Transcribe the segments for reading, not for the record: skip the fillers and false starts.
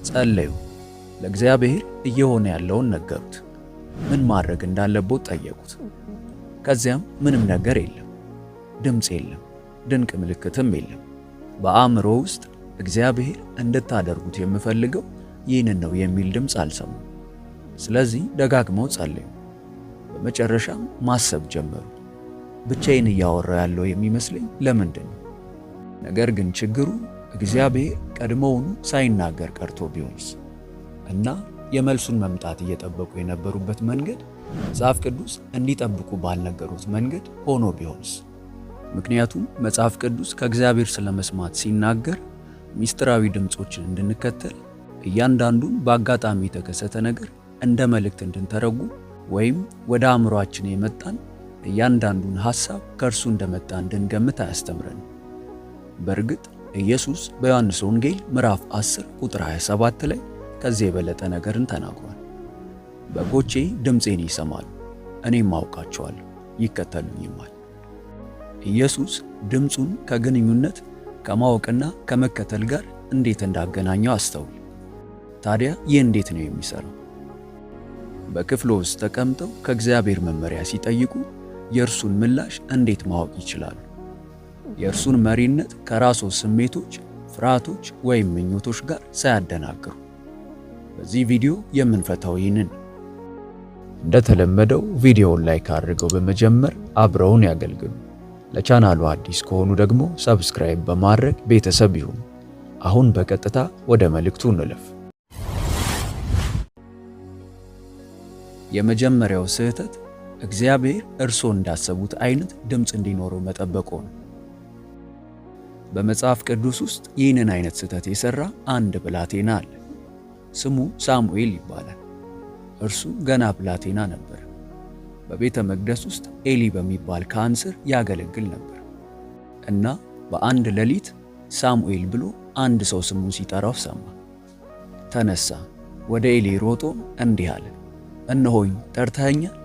ጸለዩ። ለእግዚአብሔር እየሆነ ያለውን ነገሩት። ምን ማድረግ እንዳለበት ጠየቁት። ከዚያም ምንም ነገር የለም፣ ድምፅ የለም፣ ድንቅ ምልክትም የለም። በአእምሮ ውስጥ እግዚአብሔር እንድታደርጉት የምፈልገው ይህንን ነው የሚል ድምፅ አልሰሙም። ስለዚህ ደጋግመው ጸለዩ። በመጨረሻም ማሰብ ጀመሩ። ብቻዬን እያወራሁ ያለው የሚመስለኝ ለምንድን ነው? ነገር ግን ችግሩ እግዚአብሔር ቀድሞውኑ ሳይናገር ቀርቶ ቢሆንስ? እና የመልሱን መምጣት እየጠበቁ የነበሩበት መንገድ መጽሐፍ ቅዱስ እንዲጠብቁ ባልነገሩት መንገድ ሆኖ ቢሆንስ? ምክንያቱም መጽሐፍ ቅዱስ ከእግዚአብሔር ስለመስማት ሲናገር ሚስጥራዊ ድምፆችን እንድንከተል፣ እያንዳንዱን በአጋጣሚ የተከሰተ ነገር እንደ መልእክት እንድንተረጉም ወይም ወደ አእምሮአችን የመጣን እያንዳንዱን ሐሳብ ከእርሱ እንደመጣ እንድንገምት አያስተምረንም። በእርግጥ ኢየሱስ በዮሐንስ ወንጌል ምዕራፍ 10 ቁጥር 27 ላይ ከዚህ የበለጠ ነገርን ተናግሯል። በጎቼ ድምፄን ይሰማሉ፣ እኔም አውቃቸዋለሁ፣ ይከተሉኝማል። ኢየሱስ ድምፁን ከግንኙነት ከማወቅና ከመከተል ጋር እንዴት እንዳገናኘው አስተውል። ታዲያ ይህ እንዴት ነው የሚሰራው? በክፍሉ ውስጥ ተቀምጠው ከእግዚአብሔር መመሪያ ሲጠይቁ የእርሱን ምላሽ እንዴት ማወቅ ይችላሉ? የእርሱን መሪነት ከራሱ ስሜቶች፣ ፍርሃቶች ወይም ምኞቶች ጋር ሳያደናግሩ። በዚህ ቪዲዮ የምንፈታው ይህንን። እንደተለመደው ቪዲዮውን ላይክ አድርገው በመጀመር አብረውን ያገልግሉ። ለቻናሉ አዲስ ከሆኑ ደግሞ ሰብስክራይብ በማድረግ ቤተሰብ ይሁኑ። አሁን በቀጥታ ወደ መልእክቱ እንለፍ። የመጀመሪያው ስህተት እግዚአብሔር እርሶ እንዳሰቡት አይነት ድምፅ እንዲኖረው መጠበቆ ነው። በመጽሐፍ ቅዱስ ውስጥ ይህንን አይነት ስህተት የሰራ አንድ ብላቴና አለ። ስሙ ሳሙኤል ይባላል። እርሱ ገና ብላቴና ነበር። በቤተ መቅደስ ውስጥ ኤሊ በሚባል ካህን ስር ያገለግል ነበር እና በአንድ ሌሊት ሳሙኤል ብሎ አንድ ሰው ስሙን ሲጠራው ሰማ። ተነሳ፣ ወደ ኤሊ ሮጦ እንዲህ አለ፣ እነሆኝ ጠርተኸኛል?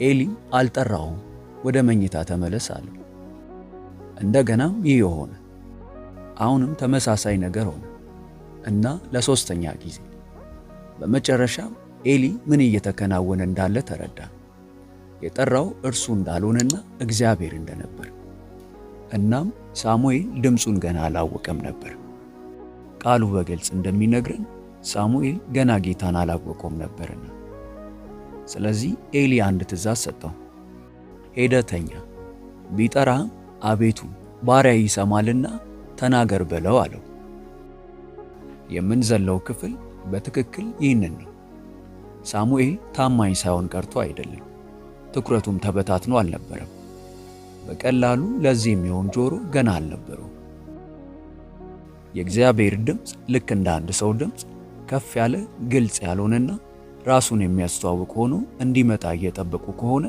ኤሊም አልጠራሁም፣ ወደ መኝታ ተመለስ አለው። እንደገናም ይህ ሆነ። አሁንም ተመሳሳይ ነገር ሆነ እና ለሶስተኛ ጊዜ። በመጨረሻም ኤሊ ምን እየተከናወነ እንዳለ ተረዳ። የጠራው እርሱ እንዳልሆነና እግዚአብሔር እንደነበር። እናም ሳሙኤል ድምፁን ገና አላወቀም ነበር። ቃሉ በግልጽ እንደሚነግረን ሳሙኤል ገና ጌታን አላወቀውም ነበርና። ስለዚህ ኤሊ አንድ ትእዛዝ ሰጠው። ሄደህ ተኛ፣ ቢጠራህም አቤቱ ባሪያ ይሰማልና ተናገር በለው አለው። የምንዘለው ክፍል በትክክል ይህንን ነው። ሳሙኤል ታማኝ ሳይሆን ቀርቶ አይደለም፣ ትኩረቱም ተበታትኖ አልነበረም። በቀላሉ ለዚህ የሚሆን ጆሮ ገና አልነበረው። የእግዚአብሔር ድምፅ ልክ እንደ አንድ ሰው ድምፅ ከፍ ያለ ግልጽ ያልሆነና ራሱን የሚያስተዋውቅ ሆኖ እንዲመጣ እየጠበቁ ከሆነ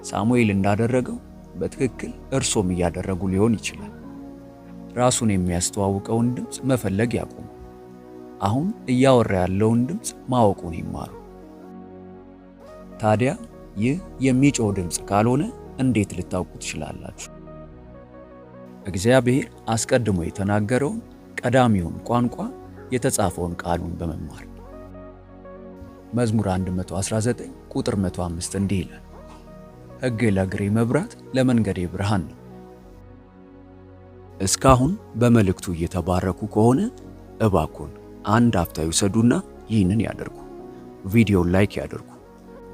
ሳሙኤል እንዳደረገው በትክክል እርሶም እያደረጉ ሊሆን ይችላል። ራሱን የሚያስተዋውቀውን ድምፅ መፈለግ ያቁሙ። አሁን እያወራ ያለውን ድምፅ ማወቁን ይማሩ። ታዲያ ይህ የሚጮህ ድምፅ ካልሆነ እንዴት ልታውቁ ትችላላችሁ? እግዚአብሔር አስቀድሞ የተናገረውን ቀዳሚውን ቋንቋ የተጻፈውን ቃሉን በመማር። መዝሙር 119 ቁጥር 105 እንዲህ ይላል፣ ሕግ ለእግሬ መብራት ለመንገዴ ብርሃን ነው። እስካሁን በመልእክቱ እየተባረኩ ከሆነ እባክዎን አንድ አፍታ ይውሰዱና ይህንን ያደርጉ። ቪዲዮውን ላይክ ያደርጉ።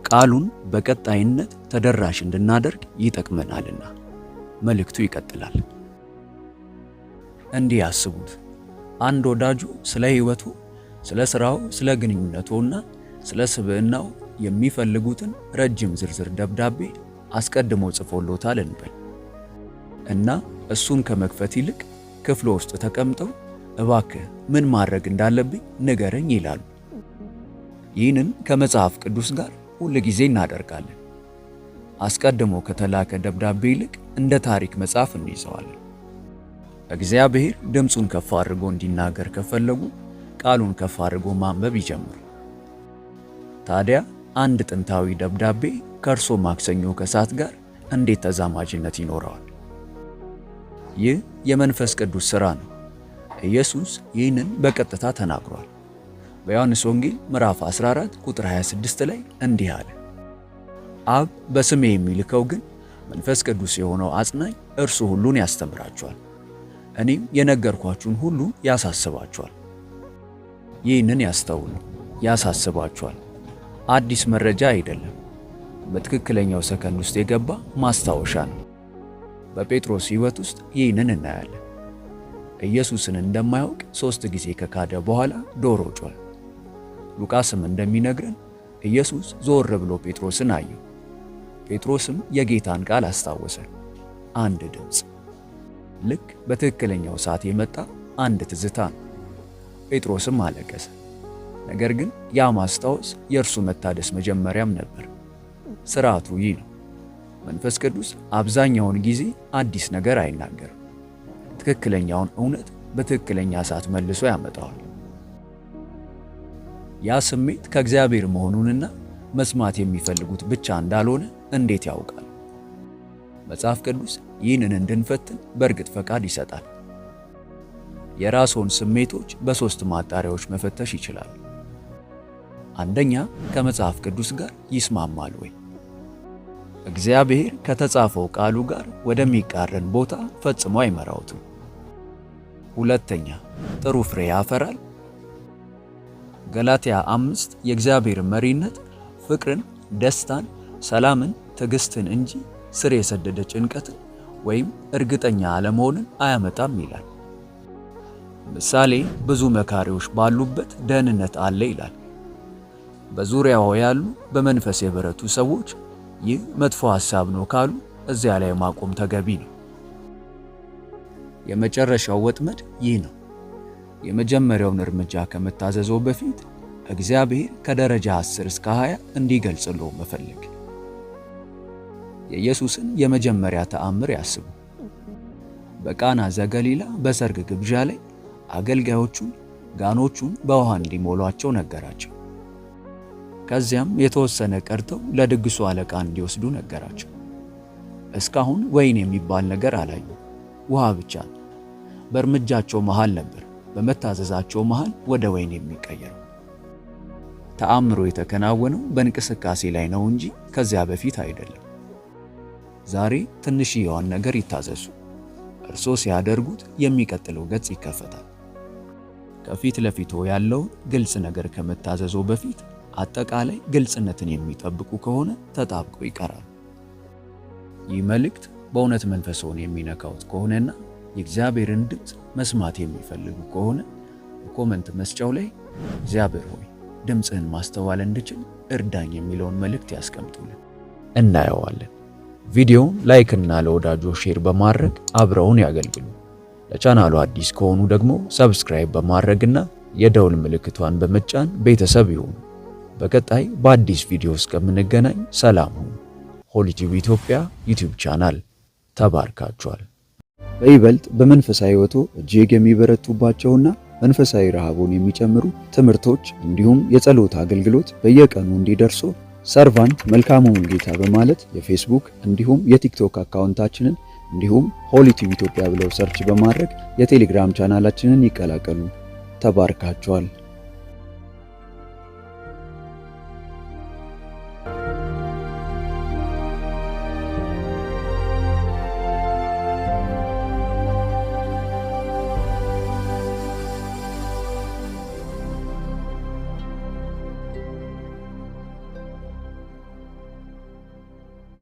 ቃሉን በቀጣይነት ተደራሽ እንድናደርግ ይጠቅመናልና። መልእክቱ ይቀጥላል። እንዲህ ያስቡት። አንድ ወዳጁ ስለ ሕይወቱ፣ ስለ ሥራው፣ ስለ ግንኙነቱና ስለ ስብዕናው የሚፈልጉትን ረጅም ዝርዝር ደብዳቤ አስቀድሞ ጽፎሎታል እንበል እና እሱን ከመክፈት ይልቅ ክፍሉ ውስጥ ተቀምጠው እባክህ ምን ማድረግ እንዳለብኝ ንገረኝ ይላሉ። ይህንን ከመጽሐፍ ቅዱስ ጋር ሁል ጊዜ እናደርጋለን። አስቀድሞ ከተላከ ደብዳቤ ይልቅ እንደ ታሪክ መጽሐፍ እንይዘዋለን። እግዚአብሔር ድምፁን ከፍ አድርጎ እንዲናገር ከፈለጉ ቃሉን ከፍ አድርጎ ማንበብ ይጀምሩ። ታዲያ አንድ ጥንታዊ ደብዳቤ ከእርሶ ማክሰኞ ከሰዓት ጋር እንዴት ተዛማጅነት ይኖረዋል? ይህ የመንፈስ ቅዱስ ሥራ ነው። ኢየሱስ ይህንን በቀጥታ ተናግሯል። በዮሐንስ ወንጌል ምዕራፍ 14 ቁጥር 26 ላይ እንዲህ አለ፣ አብ በስሜ የሚልከው ግን መንፈስ ቅዱስ የሆነው አጽናኝ እርሱ ሁሉን ያስተምራችኋል፣ እኔም የነገርኳችሁን ሁሉ ያሳስባችኋል። ይህንን ያስተውሉ፣ ያሳስባችኋል። አዲስ መረጃ አይደለም፣ በትክክለኛው ሰከንድ ውስጥ የገባ ማስታወሻ ነው። በጴጥሮስ ሕይወት ውስጥ ይህንን እናያለን። ኢየሱስን እንደማያውቅ 3 ጊዜ ከካደ በኋላ ዶሮ ጮኸ። ሉቃስም እንደሚነግረን ኢየሱስ ዞር ብሎ ጴጥሮስን አየው። ጴጥሮስም የጌታን ቃል አስታወሰ። አንድ ድምፅ፣ ልክ በትክክለኛው ሰዓት የመጣ አንድ ትዝታ ነው። ጴጥሮስም አለቀሰ። ነገር ግን ያ ማስታወስ የእርሱ መታደስ መጀመሪያም ነበር። ስርዓቱ ይህ ነው። መንፈስ ቅዱስ አብዛኛውን ጊዜ አዲስ ነገር አይናገርም። ትክክለኛውን እውነት በትክክለኛ ሰዓት መልሶ ያመጣዋል። ያ ስሜት ከእግዚአብሔር መሆኑንና መስማት የሚፈልጉት ብቻ እንዳልሆነ እንዴት ያውቃል? መጽሐፍ ቅዱስ ይህንን እንድንፈትን በእርግጥ ፈቃድ ይሰጣል። የራስዎን ስሜቶች በ3 ማጣሪያዎች መፈተሽ ይችላሉ። አንደኛ፣ ከመጽሐፍ ቅዱስ ጋር ይስማማል ወይ? እግዚአብሔር ከተጻፈው ቃሉ ጋር ወደሚቃረን ቦታ ፈጽሞ አይመራውትም። ሁለተኛ፣ ጥሩ ፍሬ ያፈራል። ገላትያ 5 የእግዚአብሔር መሪነት ፍቅርን፣ ደስታን፣ ሰላምን፣ ትዕግስትን እንጂ ስር የሰደደ ጭንቀትን ወይም እርግጠኛ አለመሆንን አያመጣም ይላል። ምሳሌ ብዙ መካሪዎች ባሉበት ደህንነት አለ ይላል። በዙሪያው ያሉ በመንፈስ የበረቱ ሰዎች ይህ መጥፎ ሐሳብ ነው ካሉ እዚያ ላይ ማቆም ተገቢ ነው። የመጨረሻው ወጥመድ ይህ ነው። የመጀመሪያውን እርምጃ ከመታዘዘው በፊት እግዚአብሔር ከደረጃ 10 እስከ 20 እንዲገልጽልዎ መፈለግ። የኢየሱስን የመጀመሪያ ተአምር ያስቡ። በቃና ዘገሊላ በሰርግ ግብዣ ላይ አገልጋዮቹን ጋኖቹን በውሃ እንዲሞሏቸው ነገራቸው። ከዚያም የተወሰነ ቀርተው ለድግሱ አለቃ እንዲወስዱ ነገራቸው። እስካሁን ወይን የሚባል ነገር አላዩ፣ ውሃ ብቻ ነው። በእርምጃቸው መሃል ነበር በመታዘዛቸው መሃል ወደ ወይን የሚቀየረው። ተአምሮ የተከናወነው በእንቅስቃሴ ላይ ነው እንጂ ከዚያ በፊት አይደለም። ዛሬ ትንሽዬዋን ነገር ይታዘዙ። እርሶ ሲያደርጉት የሚቀጥለው ገጽ ይከፈታል። ከፊት ለፊቶ ያለውን ግልጽ ነገር ከመታዘዞ በፊት አጠቃላይ ግልጽነትን የሚጠብቁ ከሆነ ተጣብቀው ይቀራሉ። ይህ መልእክት በእውነት መንፈስዎን የሚነካውት ከሆነና የእግዚአብሔርን ድምፅ መስማት የሚፈልጉ ከሆነ በኮመንት መስጫው ላይ እግዚአብሔር ሆይ ድምፅህን ማስተዋል እንድችል እርዳኝ የሚለውን መልእክት ያስቀምጡልን፣ እናየዋለን። ቪዲዮውን ላይክ እና ለወዳጆ ሼር በማድረግ አብረውን ያገልግሉ። ለቻናሉ አዲስ ከሆኑ ደግሞ ሰብስክራይብ በማድረግና የደውል ምልክቷን በመጫን ቤተሰብ ይሁኑ። በቀጣይ በአዲስ ቪዲዮ እስከምንገናኝ ሰላም ሁኑ። ሆሊ ቲዩብ ኢትዮጵያ ዩቲዩብ ቻናል ተባርካችኋል። በይበልጥ በመንፈሳዊ ሕይወቶ እጅግ የሚበረቱባቸውና መንፈሳዊ ረሃቡን የሚጨምሩ ትምህርቶች እንዲሁም የጸሎት አገልግሎት በየቀኑ እንዲደርሱ ሰርቫንት መልካሙ ሙሉጌታ በማለት የፌስቡክ እንዲሁም የቲክቶክ አካውንታችንን እንዲሁም ሆሊ ቲዩብ ኢትዮጵያ ብለው ሰርች በማድረግ የቴሌግራም ቻናላችንን ይቀላቀሉ። ተባርካችኋል።